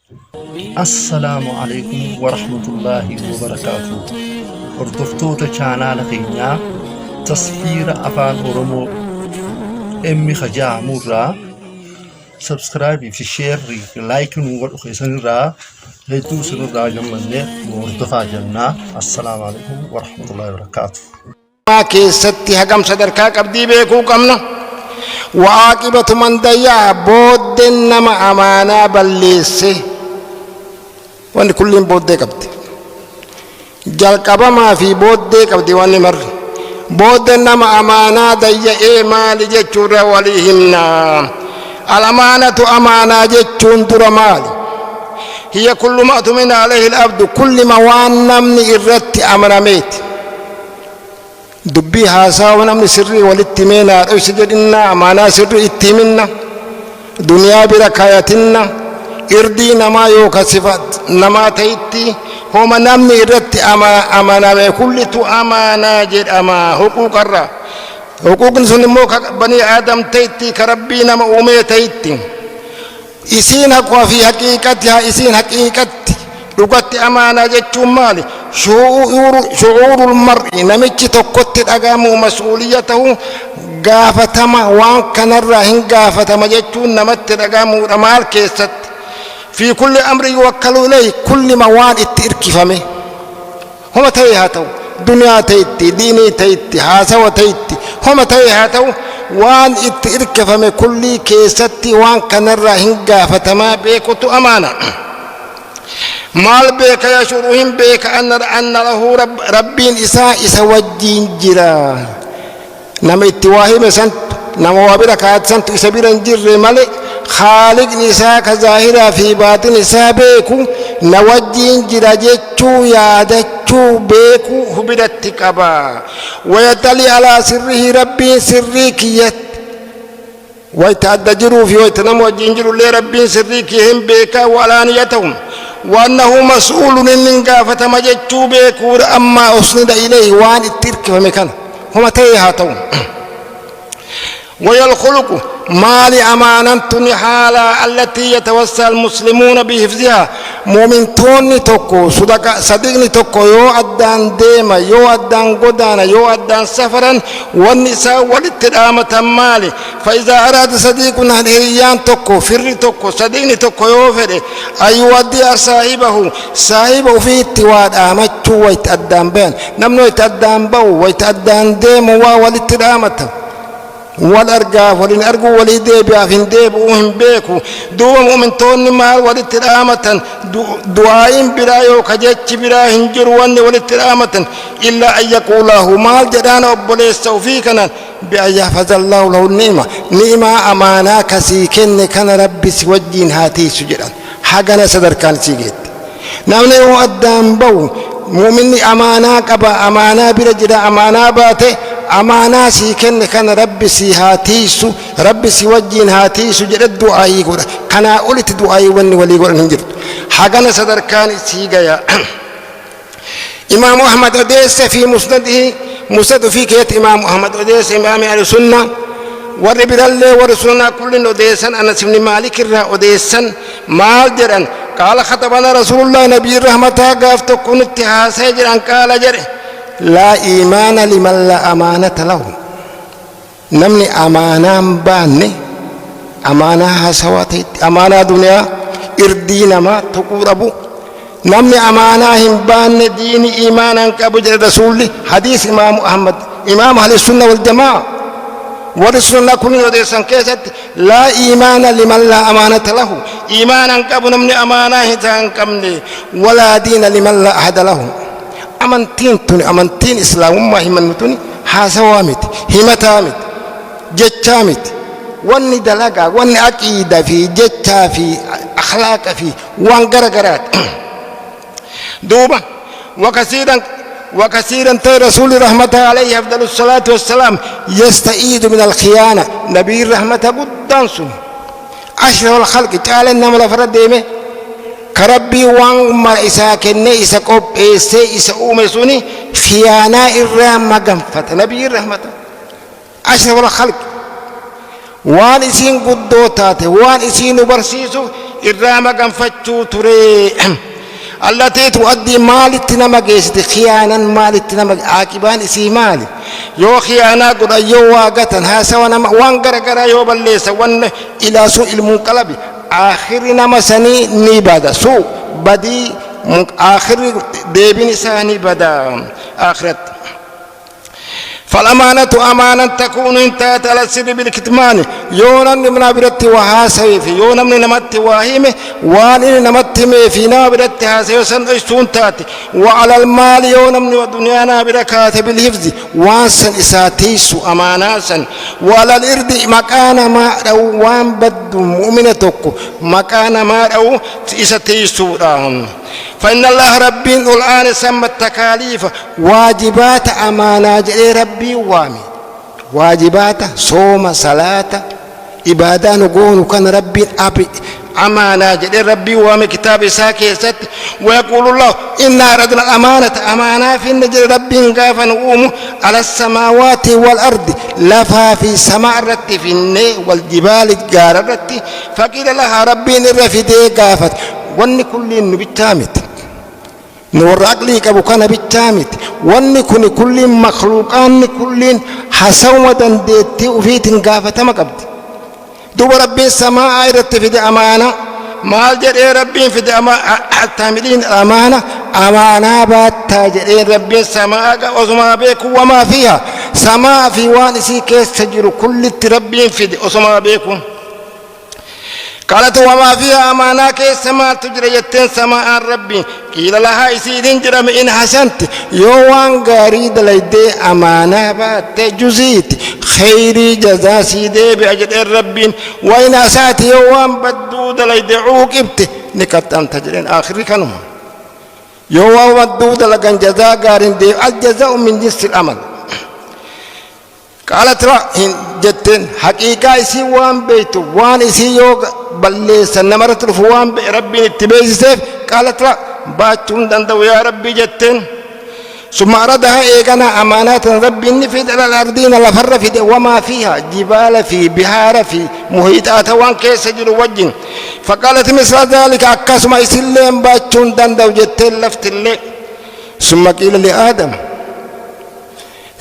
السلام عليكم ورحمة الله وبركاته. هردفتوتا channel خينا تصفير أفان أورمو إمي خجاع مرة سبسكرايب في شير لايك نور خيسن را هيتو سنو را جمعني وردفا جنة. السلام عليكم ورحمة الله وبركاته. ما كيستي هجم صدركا قبدي بيكو قمنا وعاقبة من ضيع بود نما أمانة بليسي وان كلين بود قبدي جلقبا ما في بود قبدي وان مر بود نما أمانة ضيع إيه مال جتشور وليهمنا الأمانة أمانة جتشون در مال هي كل ما أتمنى عليه الأبد كل ما وان من إرت أمرميت دبي هاسا ونمن سري والاتمينا أشجرنا أمانا سري اتمنا دنيا بركايتنا إردي نما يوكا صفات نما تيتي هم نمن إردت أمانا كل تو أمانا جد أما حقوق الرا حقوق سنموك بني آدم تيتي كربي نما أمي تيتي إسين حقوا في حقيقتها إسين حقيقتي لقد أمانة جتشون مالي شعور المرء نمجي تقوت الأقام مسؤوليته قافتما وان كان الراهن قافتما جتشون نمت الأقام رمال كيست في كل أمر يوكلوا إليه كل مواد اتركفمه هم تيهاتو دنيا تيتي ديني تيتي حاسوا تيتي هم تيهاتو وان اتركفمه كل كيستي وان كان الراهن قافتما بيكوتو أمانة مال بك يشعرهم بك أن له ربين إسا وجين جرا نما اتواهي مسنت نما وابركات سنت إسا بيرن جر ملك خالق نساء كظاهرة في باطن نساء بيكو نوجين جرا جتشو يادتشو بيكو هبدت كبا ويتلي على سره ربي سري كيت ويتعدى جرو في ويتنم وجين جرو لي ربي سري كيهم بيكا وعلانيتهم وأنه مسؤول من قافة مجتشو بيكور أما أسند إليه وان الترك فمكان هم تيهاتهم ويالخلق مال أمانة حالة التي يتوسع المسلمون بحفظها مؤمن توني توكو صدقني توكو يو أدان ديما يو أدان قدانا يو أدان سفرا والنساء والاترامة مالي فإذا أراد صديقنا الهريان توكو فر توكو صدقني توكو يو فر أيودي صاحبه في اتواد آمتشو ويتأدان بين نمنو يتأدان بو ويتأدان ديما والاترامة والأرجاف ولين أرجو وليدي بيافين ديب وهم بيكو دو مؤمن توني مال ولترامة دعائم برايو كجتش براهن جروان ولترامة إلا أن يقوله مال جدان أبوليس وفيكنا بأن يحفظ الله له النعمة أمانا كسيكن كان ربي سوجين هاتي سجرا حقنا صدر كان سيجيت نامني هو أدام بو مؤمن أمانا كبا أمانا برجدا أمانا باتي أمانة سيكن كان ربي سيهاتيسو ربي سيوجين هاتيسو جرد دعائي قول كان أولت دعائي وني ولي قول ننجر حقنا صدر كان سيجايا إمام أحمد أديس في مسند في كيت إمام أحمد أديس إمام أهل السنة وربي الله ورسولنا كل أديسا أنا سمني مالك الرا أديسا مال جران قال خطبنا رسول الله نبي الرحمة قافت كنت هاسجران قال جره لا إيمان لمن لا أمانة له نمني أمانة باني أمانة هسواتي أمانة دنيا إردين ما تقربو نمني أمانة هم باني دين إيمانا كبجر رسول حديث إمام أحمد إمام أهل السنة والجماعة ورسولنا كل يدرسن كيست لا إيمان لمن لا أمانة له إيمانا كبو نمني أمانة هتان كمني ولا دين لمن لا أحد له أمانتين إسلام ما همنتوني حاسوامت همتامت جتامت واني دلقا واني أكيد في جتا في أخلاق في وانقرقرات دوبا وكثيرا رسول رحمة عليه أفضل الصلاة والسلام يستعيد من الخيانة نبي رحمة قدام سن أشهر الخلق تعالى إنما لفرد ديمه كربي وان ما إساكن إساقب إساقوم سوني خيانة الرحمة مقنفة نبي الرحمة أشرف الخلق وان إسين قدوتات وان إسين برسيسو إرام قنفتشو تري التي تؤدي مال التنمى جيست خيانا مال التنمى عاقبان اسي مال يو خيانا قد يو واقتا هاسا ونما وانقر قرا يو بليس وان إلى سوء المنقلب آخر نمسني نبادا سوء بدي آخر ديبين ساني بدا آخرت فالأمانة أمانة تكون انتهت على السر بالكتمان يونا من برت وهاسي في يونا من نمت واهمه وان نمت في نابرت هاسي وسن تاتي وعلى المال يونا من ودنيانا بركات بالحفظ وانسن اساتيس اماناسا وعلى الارض مكان ما او وان بد مؤمنتك مكان ما او اساتيس فإن الله ربي الآن سمى التكاليف واجبات أمانة ربي وامي واجبات صوم صلاة إبادة نقول كان ربي أبي أمانة ربي وامي كتاب ساكي ست ويقول الله إن أردنا الأمانة أمانة في النجر ربي غافا نقوم على السماوات والأرض لفا في سماء الرت في الني والجبال الجار الرت فقيل لها ربي نرفدي غافت وان كل نبتامت نور عقلي كابو كان بالتامت وان كل مخلوقان كل حسوة ديتي وفيت غافة ما قبض دوب ربي السماء ايرت في دي امانة مال جري ربي في دي التاملين امانة امانة بات تاجري ربي السماء وزما بيك وما فيها سماء في وانسي كيس تجر كل تربين في دي وزما بيكم قالت وما فيها أمانة كيسما تجري يتين سماء ربي قيل لها يسيدين جرم إن حسنت يوان غاريد ليدي أمانة بات جزيت خيري جزا سيدي بأجر ربي وإن أسات يوان بدود ليدي عوقبت نكتم تجرين آخر كانوا يوان بدود لغن جزا غارين دي الجزاء من جنس الأمل قالت لا جتن حقيقة إسي وان بيتو وان إسي يوغ بل سنمرت الفوان ربي اتباعي سيف قالت لا باتون دندو يا ربي جتن ثم أردها إيقنا أمانات ربي نفيد على الأرضين لفر في وما فيها جبال في بحار في محيطات وان كيس جل وجن فقالت مثل ذلك أكاسم إسي اللين باتون دندو جتن لفت اللين ثم قيل لآدم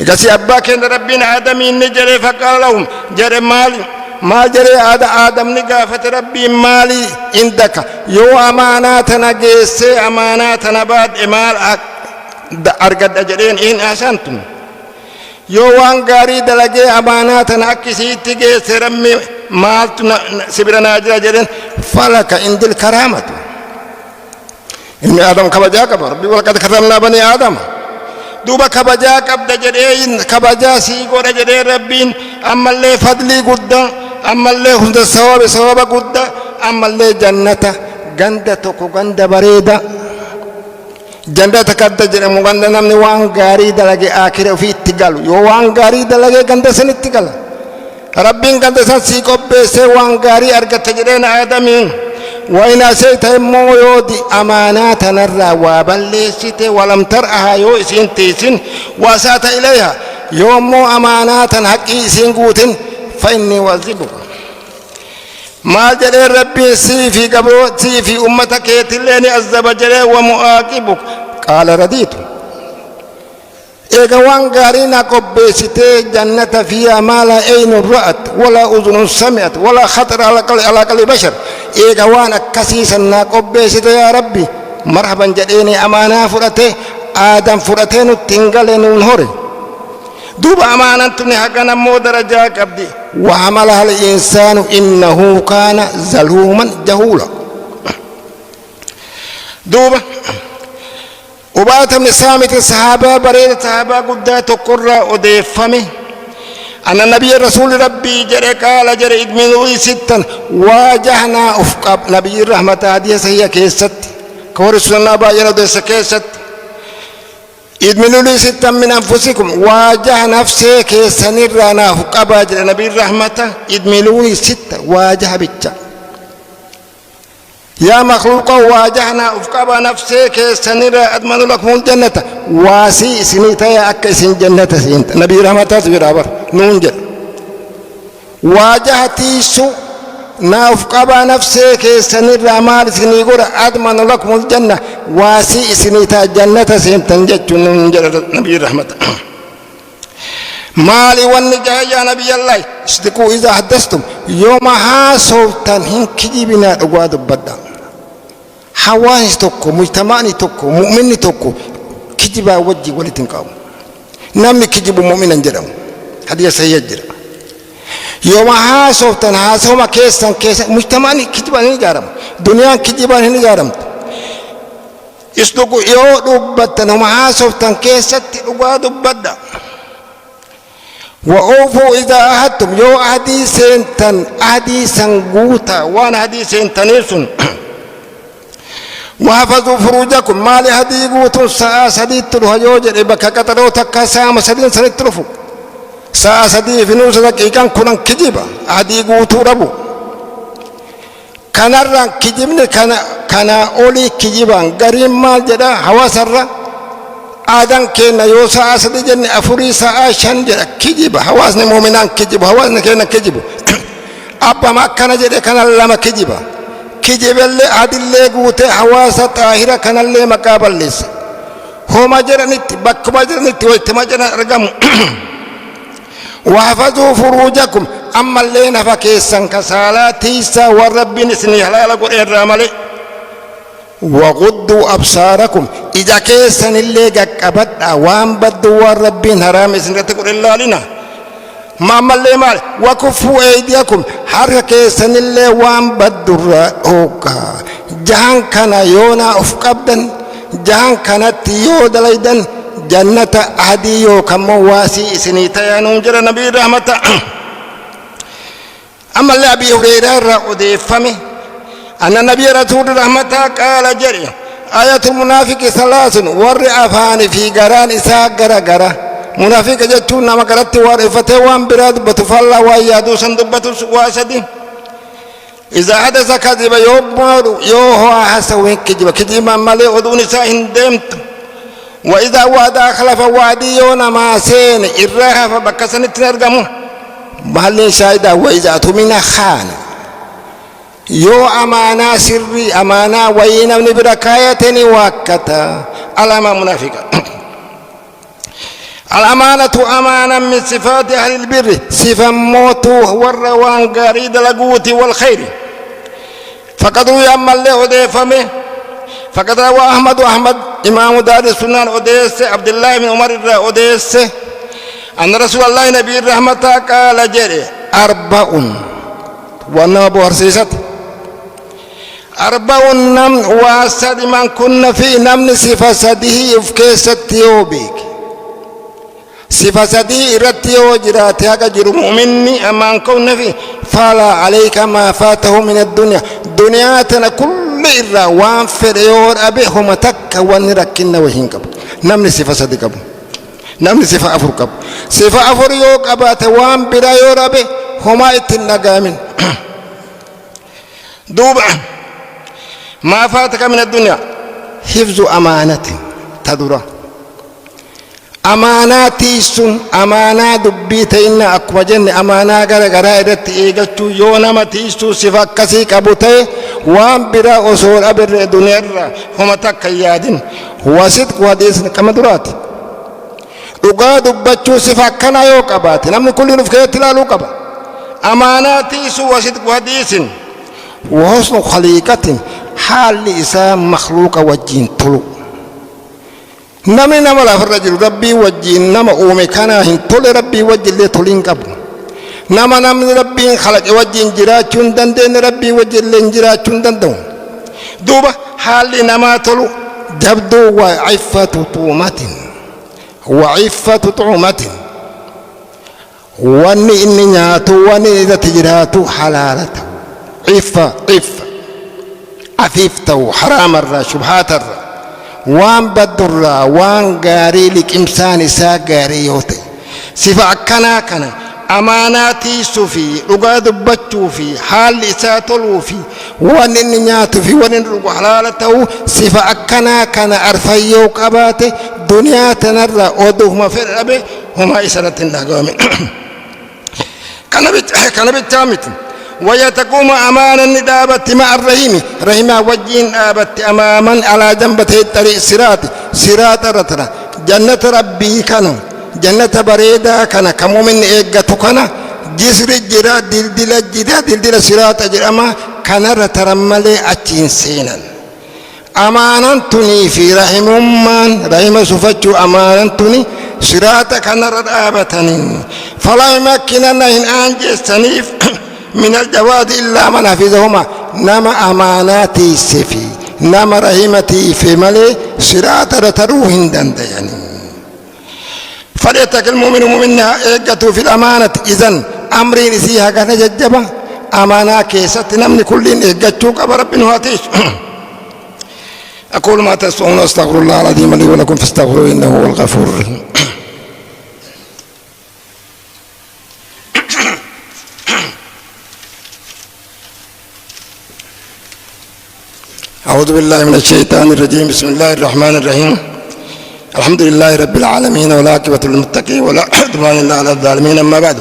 إذا أبا كان ربنا آدم نجري فقال لهم جري مالي ما جري آدم نقافة ربي مالي عندك يو أماناتنا جيسي أماناتنا بعد إمال أرقد أجرين إن أحسنتم يو وانغاري دلقي أماناتنا أكسيت جيسي رمي مال سبرنا أجرين فلك عند الكرامة إن آدم كبجاك ربي ولقد كرمنا بني آدم دوبا كبجا قبض جرين كبجا سيقور جرين ربين أما اللي فضلي قد أما اللي هند ثواب قد أما اللي جنة غندة تكو غندة بريدة جنة قد جرين غندة نمني وان غاري دلقي آخر في اتقال يو وان غاري دلقي غندة سن اتقال ربين غندة سن سيقوب بيسي وان غاري أرغت جرين آدمين وإن أسيت مويودي أمانات نرى وبلشت ولم ترأها يو إسين تيسين وأسات إليها يوم أمانات حقي إسين قوتين فإني وزبك ما جري ربي سيفي قبرو سيفي أمتك يتليني أزب جري ومؤاقبك قال رديت إيقوان غارينا قبسيتي جنة فيها ما لا عين رأت ولا أذن سمعت ولا خطر على قلب بشر إيقوان كسيسا قبسيتي يا ربي مرحبا جديني أمانا فرأتي آدم فرأتين التنقل نهوري دوب أمانا تنهقنا مو درجة قبدي وعملها الإنسان إنه كان ظلوما جهولا دوب وبعد من سامة الصحابة بريد الصحابة قد تقرأ أضيفمه أن النبي رسول ربي جري قال جري إدمنوا ستا واجهنا أفقاب نبي الرحمة هذه سهية كيست كورسنا الله بايرا ديس كيست إدمنوا ستا من أنفسكم واجه نفسي كيسن رانا أفقاب جري نبي الرحمة إدمنوا ستا واجه بيتشا يا مخلوق واجهنا أفقاب نفسك سنرى أدمن لكم الجنة واسي سنيتا يا أكسين جنة نبي رحمة سبير عبر نونجل واجهتي سو ناف قبا نفسك سنر أمال سنيقول أضمن لكم الجنة واسي سنيتا الجنة سيمتنجج نبي الرحمة مالي والنجاة يا نبي الله اصدقوا إذا حدثتم يومها صوتا هن كجبنا أقواد بدا حوانس توكو مجتمعني توكو مؤمني توكو كجبا وجي ولتنقاو نامي كجب مؤمنا جرم هذه سيجر يومها صوتا هاسوما كيسا مجتمعني كجبا هنجارم دنيا كجبا هنجارم اصدقوا يو دبتا نومها صوتا كيسا أقواد بدا وأوفوا إذا أهدتم يو حديثين تن حديثا قوتا وانا حديثين تنيسون وحفظوا فروجكم ما لهدي قوتوا ساعة سديد تلوها يوجد إبكا قطروا تكا سامة سدين سنة تلفوا ساعة سديد في نوسة إيقان كنان كجيبا هدي قوتوا ربو كان الران كجيبني كان أولي كجيبان قريم مال جدا حواسر آدم كنا يو ساعة سديد جن أفوري ساعة شن جدا كجيبا حواسنا مؤمنان كجيبا حواسنا كنا كجيبا أبا ما كان جدا كان لما كجيبا كجيب اللي عدل اللي قوته حواسة طاهرة كان اللي مقابل ليس هو ما جرنت بك ما جرنت ويتما جرن رقم وحفظوا فروجكم أما اللي نفكيسا كسالاتيسا والرب نسني حلال قرئ الرامل وغضوا أبصاركم إذا كيسا اللي قبت أوام بدوا والرب هرام سنتقر الله لنا ما مالي مال وكفوا أيديكم حركة سن الله وان بدر أوكا جهان كان يونا أفقبدا جهان كانت يود ليدا جنة أهديو كمواسي سنيتا ينجر نبي رحمة أما اللي أبي هريرة رأودي فمي أن النبي رسول رحمة قال جري آية المنافق ثلاث والرعفان في قران إساء قرى منافق جتون نما قرأت وارفته وان براد بتفلا ويادو سندبتو واسدي إذا حدث كذب يوه حسوين كذب مالي ودون ساهن دمت وإذا وعد خلف وعدي يونا ما سين إرها فبكسن تنرجمه مالي شايدا وإذا تمنا خان يو أمانة سري أمانة وين من بركايتني واكتا علامة منافقة الأمانة أمانة من صفات أهل البر صفة موت والروان قريد القوت والخير فقد روي أما اللي أديفمه فقد روى أحمد إمام دار السنن أديس عبد الله بن عمر أديس أن رسول الله نبي الرحمة قال جري أربع ونبو هرسيست أربع نم واسد من كن في نمن صفة سده يفكيست يوبيك صفة سدي رتي وجراتي هكا جرو مؤمني أمان كون فيه فلا عليك ما فاته من الدنيا دنياتنا كل إرى وان فريور أبيهم تك ونركنا وهين كب نمني صفة سدي كب نمني صفة أفر كب صفة أفر يوك أبات وان برايور أبي هما اتنا قامن دوبا ما فاتك من الدنيا حفظ أمانة تدرى أماناتي سن أمانة دبيت إن أكوجن أمانة غرا إدت إيجتو يونا ما تيسو صفة كسي كبوتة وام برا أصول أبر الدنيا هم تكيادين هو صدق وحديث كما درات لقى دبتشو صفة كنا يوكبات نمن كل نفكية تلالو كبا أماناتي سو وصدق وحديث وحسن خليقة حال إسام مخلوق وجين طلو نمني نما لا فرجل ربي وجين نما أومي كانا هن طول ربي وجين لي طولين كبو نما نمني ربي خلق وجين جراتون دندن ربي وجين لين جراتون دندن دوبا حال نما طلو جبدو وعفة طومة وعفة طعمة واني إني نياتو واني إذا تجراتو حلالته عفة عفيفته حرام الرا شبهات الرا وان بدرا وان غاري لك إمسان سا غاري يوتي صفة كنا أماناتي سوفي رقاد بچو في حال إساتلو في وان النيات في وان رقو حلالته صفة كنا أرفيو قباتي دنيا تنرى ودوهما في الربي هما إسرة النقامي كان بالتامت ويتقوم أمانا ندابت مع الرحيم رحمة وجين آبت أماما على جنبته الطريق صراط رتنا جنة ربي كان جنة بريدة كان كمؤمن إيقاتو كان جسر الجرا دلدل صراط جرما كان رترملي أتين سينا أمانا تني في رحم من رحم سفتو أمانا تني صراط كان رتابتني فلا يمكننا إن أنجزتنيف من الجواد إلا من حفظهما نما أماناتي سفي نما رحمتي في ملي صراط رتروهن دندياني فليتك المؤمن مؤمنها إيقاتو في الأمانة إذن أمري نسيها كان ججبا أمانا كيست نمني كلين إيقاتو كبر ربنا هاتيش أقول ما تسمعون أستغفر الله العظيم لي ولكم فاستغفروه إنه هو الغفور الرحيم أعوذ بالله من الشيطان الرجيم بسم الله الرحمن الرحيم الحمد لله رب العالمين والعاقبة للمتقين ولا عدوان إلا على الظالمين أما بعد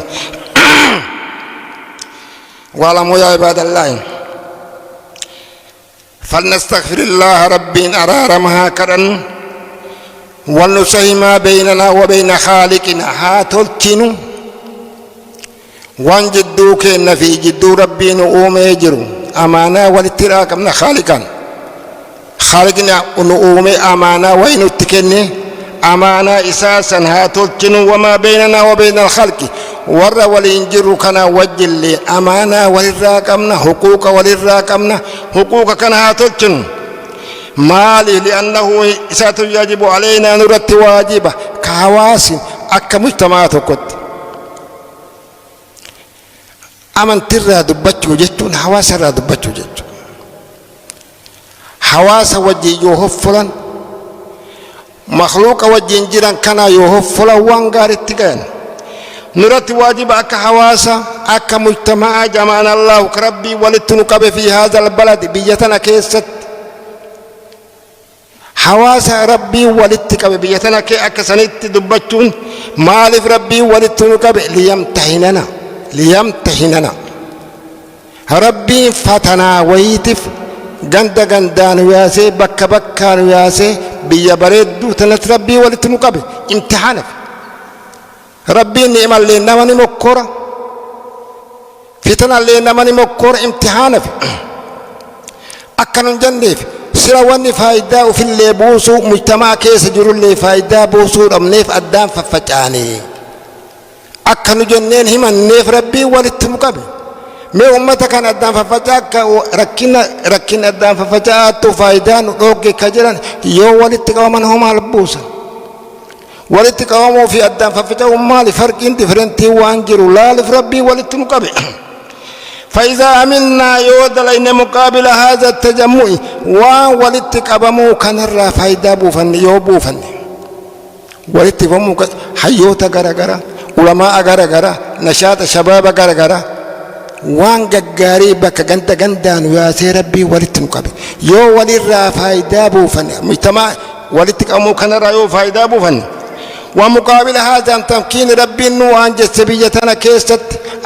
واعلموا يا عباد الله فلنستغفر الله ربي أرارمها كرن ولنصحي ما بيننا وبين خالقنا هاتلتنو وان جدوك إن في جدو ربي نؤوم يجرو أمانا والاتراك من خالقنا نؤوم أمانا وين اتكني أمانا إساسا هاتلتنو وما بيننا وبين الخلق ور ولينجر كنا وجل أمانا وللراكمنا حقوق وللراكمنا حقوق كنا هاتلتنو مالي لأنه إسات يجب علينا نرت واجبه كهواس أكا مجتمعات قد أمن ترى دبتو جتون حواس را دبتو جتون حواس وجي يوهفلا مخلوق وجي جيران كنا يوهفلا وانغار التقان نرت واجب أكا حواسا أكا مجتمع جمعنا الله كربي ولتنقب في هذا البلد بيتنا كيست حواسا ربي ولتنقب بيتنا كي أكا سنت دبتون مالف ربي ولتنقب ليمتحننا ربي فتنا ويتف غندان وياسي بكا وياسي بيا بريدو تنت ربي ولتنقب امتحانك ربي نعم اللي نماني مكورة فتنة اللي نماني مكورة امتحانك أكنون جنف سرواني فايدة وفي اللي بوسو مجتمع كيس جرو اللي فايدة بوسو رمنيف أدام ففتاني أكنو جنين هما نيف ربي ولتنقب مي أمتا كان أدام ففتاك ركنا أدام ففتاك فايدان روكي كجران يو ولتنقب من هما البوسا ولتقاموا في أدام ففتاهم ما لفرق ديفرنتي وانجروا لا لفربي ولتنقبع فإذا عملنا يود لين مقابل هذا التجمع ولتقاموا كان الرا فايدا بوفن يو بوفن ولتقاموا حيوتا غرغرا علماء غرغرا نشاط شباب غرغرا وان غغاري بك غندان يا ربي ولتنقبع يو وللرا فايدا بوفن مجتمع ولتقاموا كان الرا يو فايدا بوفن ومقابل هذا تمكين ربي وان جسبيتنا كيست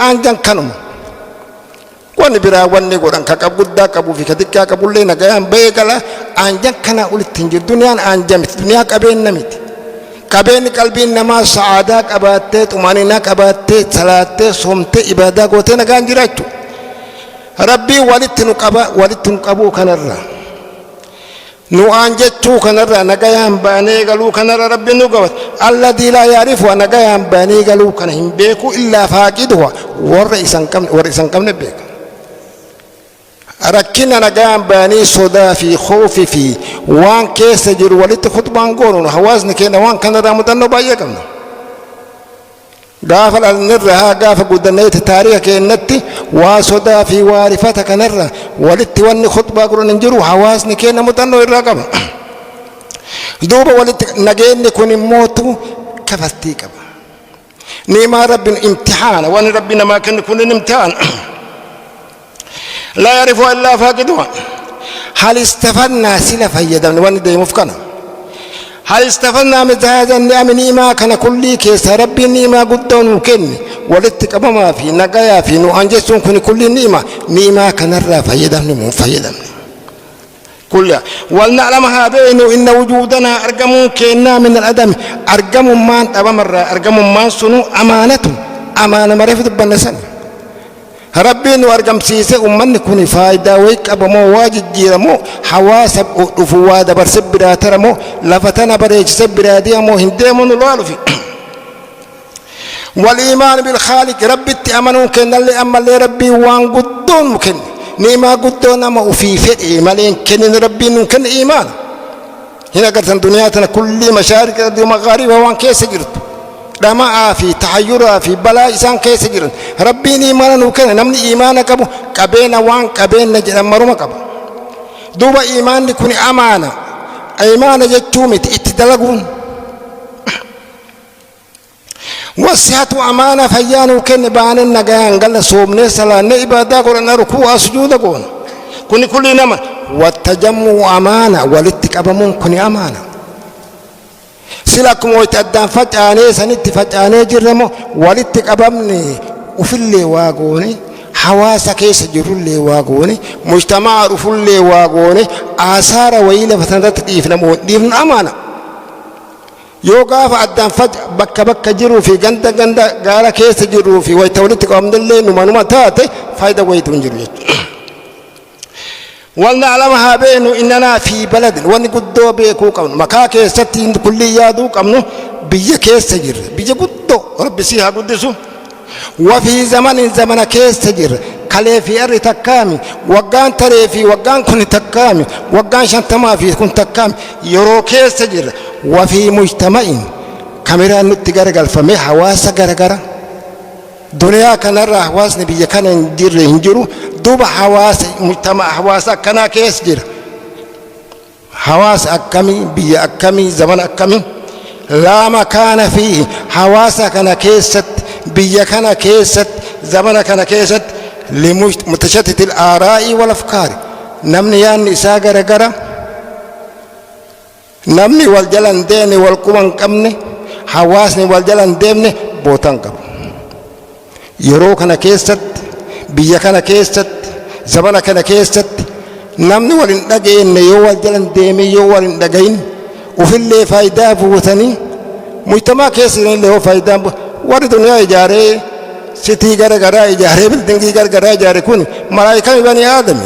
انجن كنم ونبرا ونغورن كقبدا كبو في كدكا كبولي نغيان بيغلا انجن كنا ولتنج دنيا انجم دنيا كبين نميت كبين قلبي نما سعاده قبات طمانينه قبات صلاه صمت عباده غوتنا غانجراچو ربي ولتنقبو كنرا نو أنجتشو كنرا نجايان باني قالوا كنرا ربي نقبت الذي لا يعرف ونجايان باني قالوا كنهم بيكو إلا فاقدها ورئيسان كم نبيك ركنا نجايان باني صدا في خوف في وان كيس جر ولت خطبان قولون حوازن كنا وان كنرا مدنو بايكمنا غافل النرها غاف قدنيت تاريخ كنتي وصدا في وارفتك نرى ولت ون خطبه قرن نجرو حواسن كنا متنو الرقم دوب ولت نجين كن موتو كفتي كب نيما رب امتحان وان ربنا ما كان كن امتحان لا يعرف الا فاقدها هل استفدنا سلف يدنا وان دي مفكنا هل استفدنا من هذا النعم نيما كان كل كيس ربي نيما قدون وكني ولتك أبما في نجايا في نوانجسون كل نيمة كان الرافع يدمني من فيدمني كلها ولنعلمها بينه إن وجودنا أرجم كنا من الأدم أرجم ما أبا مرة أرجم ما سنو أمانة مريفة بنسان ربي إنه أرجم سيسة أمن كوني فايدة ويك أبا مو واجد جيرمو حواسب أفواد برسبرا ترمو لفتنا بريج سبرا ديمو هنديمون الله في والإيمان بالخالق ربي تأمنون كنا اللي أما اللي ربي وان قدون ممكن نيما قدون أما وفي فئة مالين كن ربي نمكن إيمان هنا قلت الدنيا كل مشارك مغاربة وان كيس جرت رما في تحير في بلاء إنسان كيس جرت ربي إيمان نمكن نمني إيمان كبو كبينا وان كبينا جرم مرما كبو دوبا إيمان نكون أمانة إيمان جتومت اتدلقون وصحة أمانة فيان وكن بان النجان قال صومنا صلاة إبادة قرنا ركوع سجود كن كل نما والتجمع أمانة والاتكاب ممكن أمانة سلاكم ويتأدان فتاني سنت فتاني جرمو والاتكاب مني وفي اللي واقوني حواس كيس جرو اللي واقوني مجتمع رفو اللي واقوني آثار ويلة فتنات ديفن أمانة يوقف أدان فجأة بك جرو في غندا قال كيس جرو في ويتولدك أمد الله نما تاتي فايدة ويتون جرو ولنعلمها بينه إننا في بلد ونقدو بيكو كون مكا كيستين كل يادو كمنو بيا كيس جر بيا قدو رب سيها قدسو وفي زمن كيس جر كلي في أرض تكامي وقان تري في وقان كن تكامي وقان شنتما في كن تكامي يرو كيس جر وفي مجتمع كاميرا نتجرجل فمي حواس جرجرة دنيا كان الرا حواس نبي كان ينجرو دوب حواس مجتمع حواس كنا كيس جر حواس أكمي بي أكمي زمن أكمي لا مكان فيه حواس كنا كيست بي كنا كيست زمن كنا كيست لمتشتت الآراء والأفكار نمني النساء جرجرة نمني والجلن ديني والقوان كمني حواسني والجلن ديني بوتان كم يرو كنا كيست بيا كنا كيست زبانا كنا كيست نمني والين دقين يو والجلن ديمي يو والين دقين وفي اللي فايدة بوتاني مجتمع كيسين اللي هو فايدة ورد دنيا إجارة ستي غرغرة إجارة بلدنجي غرغرة إجارة كوني ملايكة بني آدم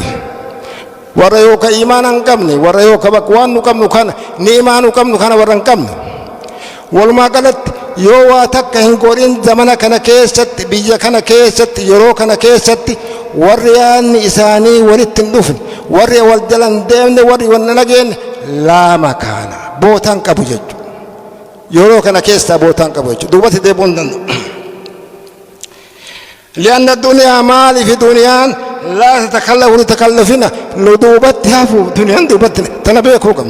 ورأيوك إيمانا كمني ورأيوك بقوان كم كان نيمان كم كان ورن كم والما قالت يوا تكهن قرين زمن كان كيست بيجا كان كيست يرو كان كيست وريان إساني وريتندوفن وري والدلن دين وري وننجين لا مكان بوتان كبوجج يرو كان كيست بوتان كبوجج دوبت دي بوندن لأن الدنيا مالي في دنيا لا تتكلف ونتكلفنا ندوبت هافو دنيا ندوبت تنبيكو كم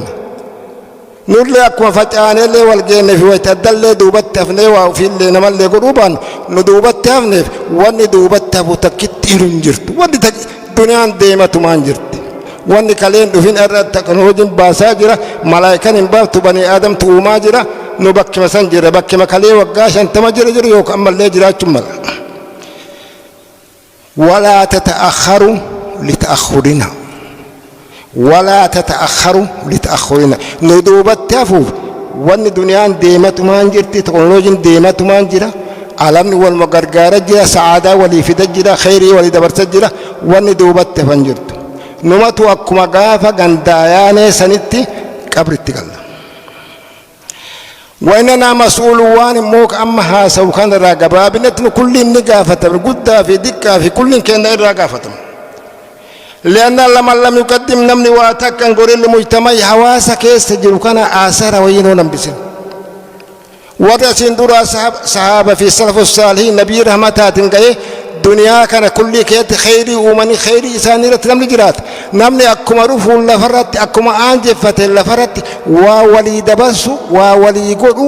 نور لي أكوا فتان اللي والجين في ويتدل لي دوبت أفني وفي اللي نمل لي قروبان ندوبت أفني وندوبت أبو تكتير جرت ودي دنيا ديمة ما جرت واني كلين دفين أرد تكنوجين باساجرة ملايكة نباب تبني آدم توماجرة نبكي مسنجرة بكي مكالي وقاش أنت مجرى جرى يوك أما اللي جرى تمل ولا تتأخروا لتأخرنا ولا تتأخروا لتأخرنا ندوبت تفوف وان دنيا ديمة مانجرتي تكنولوجين ديمة مانجرة عالم والمقرقارة جرى سعادة وليفدة جرى خيري ولدبرت جرى وان دوبت تفنجرت نمتو أكما قافة غنداياني سنتي قبرتي قال وإننا مسؤولوان موك أما هاسا وكان راقبا بنتن كل نقافة قدها في دكة في كل كان راقافة لأن لما لم يقدم نمني واتكا نقول المجتمع حواسا كيس تجرو كان آثار وينو نمبسن ورسين دورا صحابة في السلف الصالحين نبي رحمتات نقاي دنيا كان كل كيت خيري ومني خيري إساني رتنم جرات نمني أكما رفو لفرت أكما آنجفت لفرت وولي دبسو وولي قدو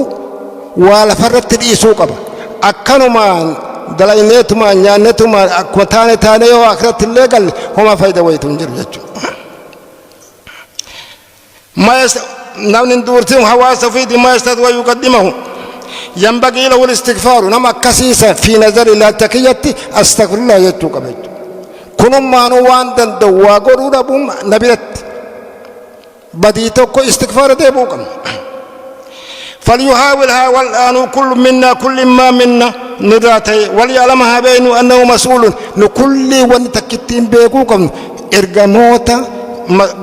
ولفرت الإيسو قبا أكنما دلائنتما نيانتما أكما تاني وآخرت اللي قال هما فايدة ويتون جرجو ما نمني ندورتهم حواس فيدي ما يستطيع ويقدمه ينبغي له الاستغفار نما كسيسا في نظر الله تكيتي أستغفر الله يتوقع كنم ما نوان دوا قرور أبو نبيت بديتوكو استغفار ديبوكم فليحاولها والآن كل ما منا نراتي وليعلمها بين أنه مسؤول نكل ونتكتين بيكوكم إرغموتا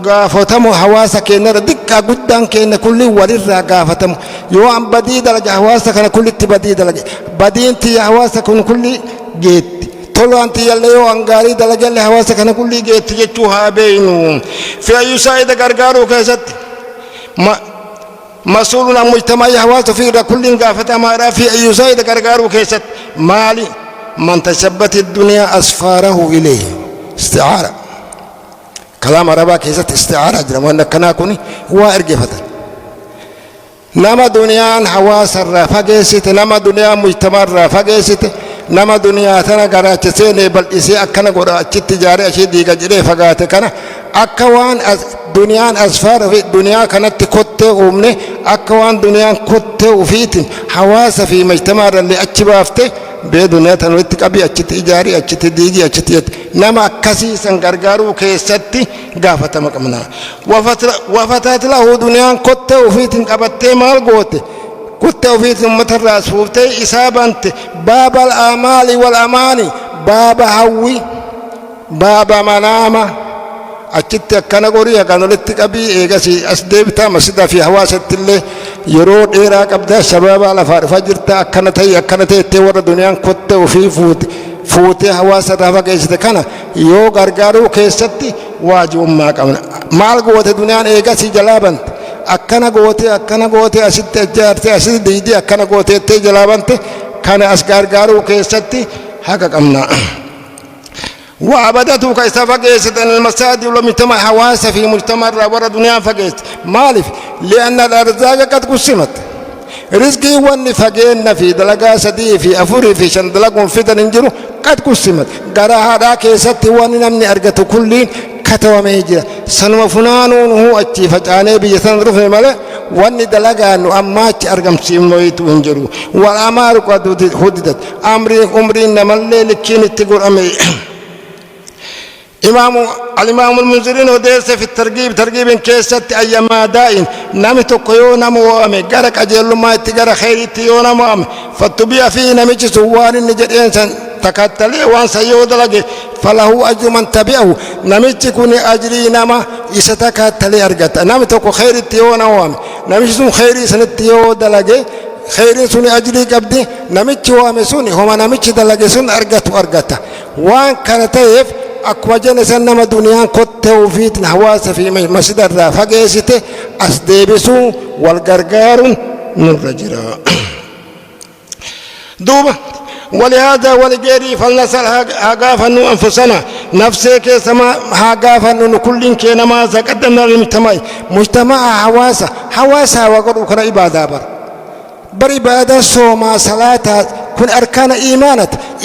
غافتمو حواسا كينا دكا قدان كينا كل ولرا غافتمو يوان بدي درجة حواسا كان كل تبدي درجة بدين تي حواسا كن كل جيت تولو أنت يليو أنغاري درجة حواسا كان كل جيت يجوها بينو في أي سايد غرغارو كيست مسؤول عن مجتمع حواس في كل غافة ما في أي سايد غرغارو كيست مالي من تشبت الدنيا أسفاره إليه استعارة كلام عربا كيست استعارة جرم وأن كنا كوني هو إرجفة نما دنيا حواس الرافقيست نما دنيا مجتمع الرافقيست نما دنيا تنا غراتش سيني بل إسي أكنا غراتش تجاري أشي ديغا جري فقات كنا أكوان دنيا أسفار في الدنيا كانت كتة أمني أكوان دنيا كتة وفيتن حواس في مجتمع اللي أتشبافته بدنيا تنويتك أبي أشت إجاري أشت ديجي أشت يت نما كسي سنغرغارو كيستي غافة مكمنا وفتات له دنيا كتة وفيتن كبتة مال غوتة كتة وفيتن متراس فوتة إسابنت باب الآمال والأماني باب هوي باب منامة أكيد كنا قرية كانوا لتكابي إيجاسي أسدبتا مسجد في حواسة اللي يرود إيراك أبدا شباب على فجرتا أكنا تي تور الدنيا كتة وفي فوت حواسة رافا كيست كنا يو غرغارو كيستي واجب ما كمنا مال قوة الدنيا إيجاسي جلابنت أكنا قوة أسد تجارتي أسد ديدي أكنا قوة تي جلابنت كان أسغرغارو كيستي حقا كمنا وعبدته كيسا فقيست أن المساجد والمجتمع حواس في مجتمع ورا دنيا فقيست مالف لأن الأرزاق قد قسمت رزقي واني فقين في دلقا سدي في أفوري في شندلق في تنجرو قد قسمت قراها دا كيست واني نمني أرقت كلين كتوى ميجرة سنو فنانون هو أتي فتاني بيسان رفع ملا واني دلقا أنه أماتي أرقم سيمنويت وانجرو والأمار قد حددت أمري نمالي لكين اتقول أمي الإمام المنذرين ودرس في ترغيب كيست أيما دائن نمي تقيو نمو أمي غرق أجل ما تجر خيري تيو نمو أمي فتبيع فيه نمي سوار نجد إنسان تكتلي وان سيود لغي فله أجر من تبعه نمي تكوني أجري نما إستكتلي أرغت نمي تقو خيري تيو نمو أمي نمي سن خيري سن تيو دلغي خيري سن أجري قبدي نمي تيوامي سوني هما نمي دلغي سن أرغت وان كانت أكو جنسان نما دنيا كتة وفيت حواس في مسجد الرافقيسته أسديبسو والغرغار نرجرا دوبا ولهذا ولغيري فلنسأل هاقافنو أنفسنا نفسك سما هاقافنو كل كينا ما قدمنا للمجتمع حواسا وقروا كنا إبادة بر إبادة صوما صلاة كن أركان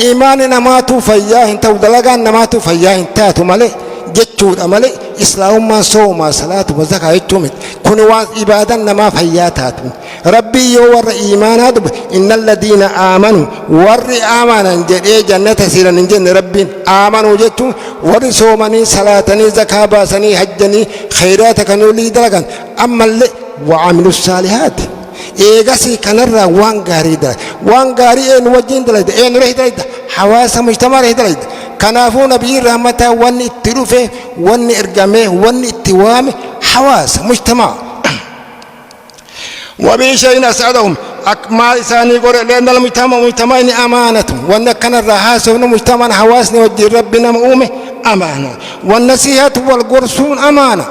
إيماننا ما تفياه انت ودلقان ما تفياه انتاتو مالي جتشود أمالي إسلام ما صوما صلاة وزكاة يتومت كن إبادة ما فياتاتو ربي يور إيمانات إن الذين آمنوا ور آمانا جنة سيرا نجن ربي آمنوا جتو ور صومني صلاتني زكاة باسني حجني خيراتك نولي دلقان أما اللي وعملوا الصالحات إيجاسي كنرا وان غاري إن وجين دلائد إن ريه دلائد حواس مجتمع ريه دلائد كنافو نبي رحمة وان التروفه وان إرقامه وان التوامه حواس مجتمع وبشيء أسعدهم أكمال ثاني قرأ لأن المجتمع أمانة وان كنرا حاسون مجتمع حواس نوجه ربنا مؤمه أمانة والنصيحة والقرصون أمانة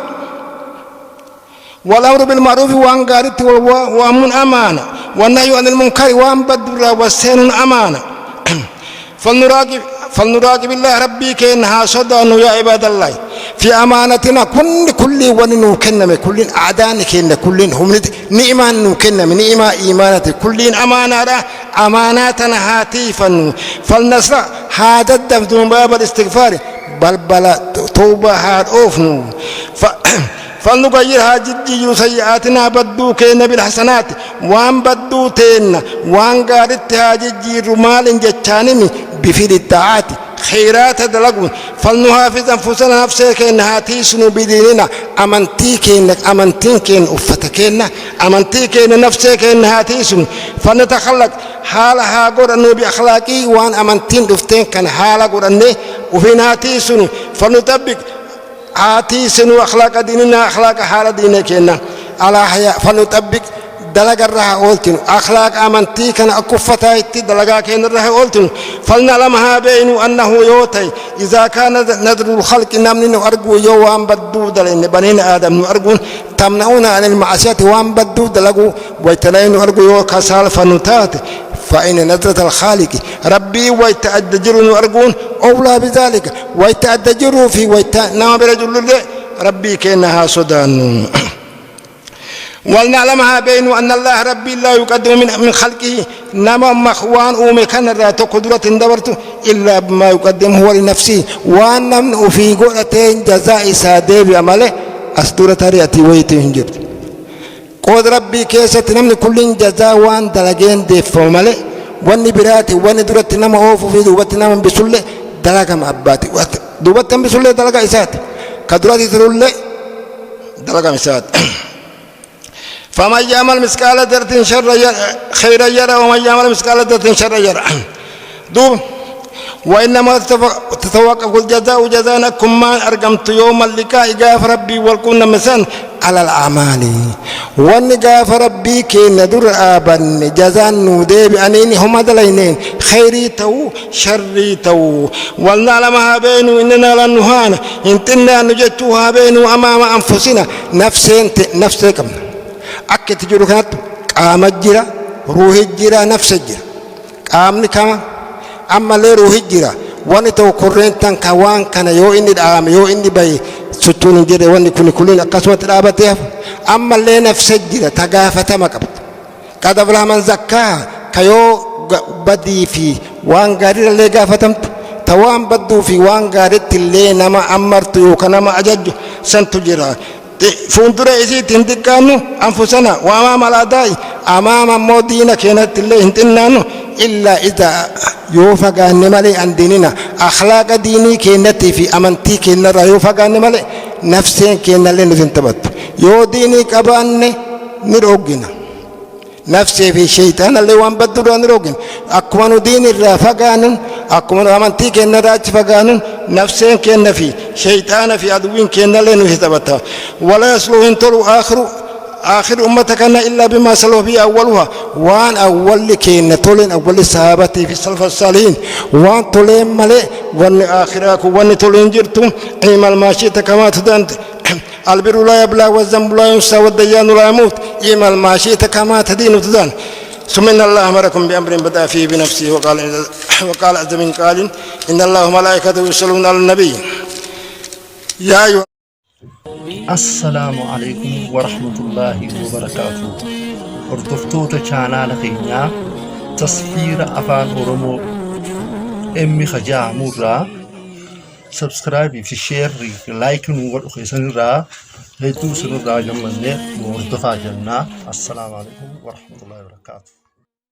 والأمر بالمعروف وان غارت وامن أمانة والنهي عن المنكر وان بدر وسين أمانة فلنراقب الله ربي كأنها صدى يا عباد الله في أمانتنا كل ونكنم كل أعدان كن كل هم نعمة نكنم نعمة إيمانة كل أماناتنا هاتفا فلنسرع هذا الدفن باب الاستغفار بل توبة هاد أوفن فلنغيرها جدي سيئاتنا بدو كين بالحسنات وان بدو تين وان قارتها جدي رمال جتانمي بفيد الطاعات خيرات دلقون فلنحافظ أنفسنا نفسك إنها تيسن بديننا أمنتين كين أفتكينا أمنتين كين نفسك إنها تيسن فنتخلق حالها قرنو بأخلاقي وان أمنتين دفتين كان حالها قرنو وفينا تيسن فنطبق تيسن أخلاق ديننا أخلاق حال ديننا على حياة فنطبق دلقا الرها أولتن أخلاق أمنتي كان أكفتها إتي دلقا كين الرها أولتن فلنعلمها بين أنه يوتي إذا كان نذر الخلق نمن أرجو يوم بدو دلين بنين آدم أرجون تمنعون عن المعصية وان بدو دلقوا ويتلين أرجو يو كسال فنتات فإن نذرة الخالق ربي ويتأدجر أرجون أولى بذلك ويتأدجر في نام برجل ربي كأنها سودان ولنعلمها بين أن الله ربي لا يقدم من خلقه نما مخوان ومكان ذات قدرة دبرته إلا بما يقدم هو لنفسه وأن في قولتين جزاء سادة بعمله أسطورة رياتي ويتهنجر قد ربي كيسة نمن كل جزاء وان دلقين ديف ومله واني براتي واني درت نما أوفو في دوبت نما بسلة دلقا معباتي دوبت نما بسلة دلقا إسات كدراتي ترولة دلقا مسات فمن يعمل مثقال ذرة خيرا يرى ومن يعمل مثقال ذرة شرا يرى دوب وإنما تتوقف الجزاء جزاءكم ما أرقمت يوم اللقاء قاف ربي والكون مثلا على الأعمال وأن قاف ربي كي ندر آبن جزاء نودي بأنين هم دلينين خيري تو شري تو ولنعلمها بين إننا لنهان إنتنا نجتوها بين أمام أنفسنا نفسكم أكيد تجرو كانت قام الجرا روح الجرا نفس الجرا قام نكما أما لي روح الجرا واني تو كورين تان كوان كان يو إني دعام يو إني باي ستون الجرا واني كلين قسمة رابطه أما لي نفس الجرا تقافة ما قبض قد أفلح من زكاها كيو بدي في وان غاري اللي قافتمت توان بدو في وان غاري اللي نما أمرت يو كنما أجج سنتو جرا فندرة إذا تندكانو أنفسنا وأمام الأداء أمام مودينا كانت اللي هنتنانو إلا إذا يوفقان مالي عن ديننا أخلاق ديني كانت في أمانتي كنا يوفقان مالي نفسين كنا لين تنتبت يو ديني كبان نروجنا نفسي في شيطان اللي وان بدرو نروجن أكوانو ديني رافقان أكوانو أمانتي كنا راج فقان نفسين كنا في شيطان في عدوين كنا لين تنتبت ولا يصلون تلو آخر أمتك إلا بما سلوا به أولها وان أول كين تولين أول صحابتي في السلف الصالحين وان تولين ملئ وان آخرك وان تولين جرتم إيما الماشية كما تدان البر لا يبلى والذنب لا ينسى والديان لا يموت إيما الماشية كما تدين تدان ثم إن الله أمركم بأمر بدأ فيه بنفسه وقال عز من قال إن الله وملائكته يصلون على النبي يا أيها السلام عليكم ورحمة الله وبركاته. هردفتوتا channel خينيا تصفير أفان أورمو إمي خجاع مرة سبسكرايب في شير لايك نور خيسن را هيتو سنو را جمعنا وردفا جنة. السلام عليكم ورحمة الله وبركاته.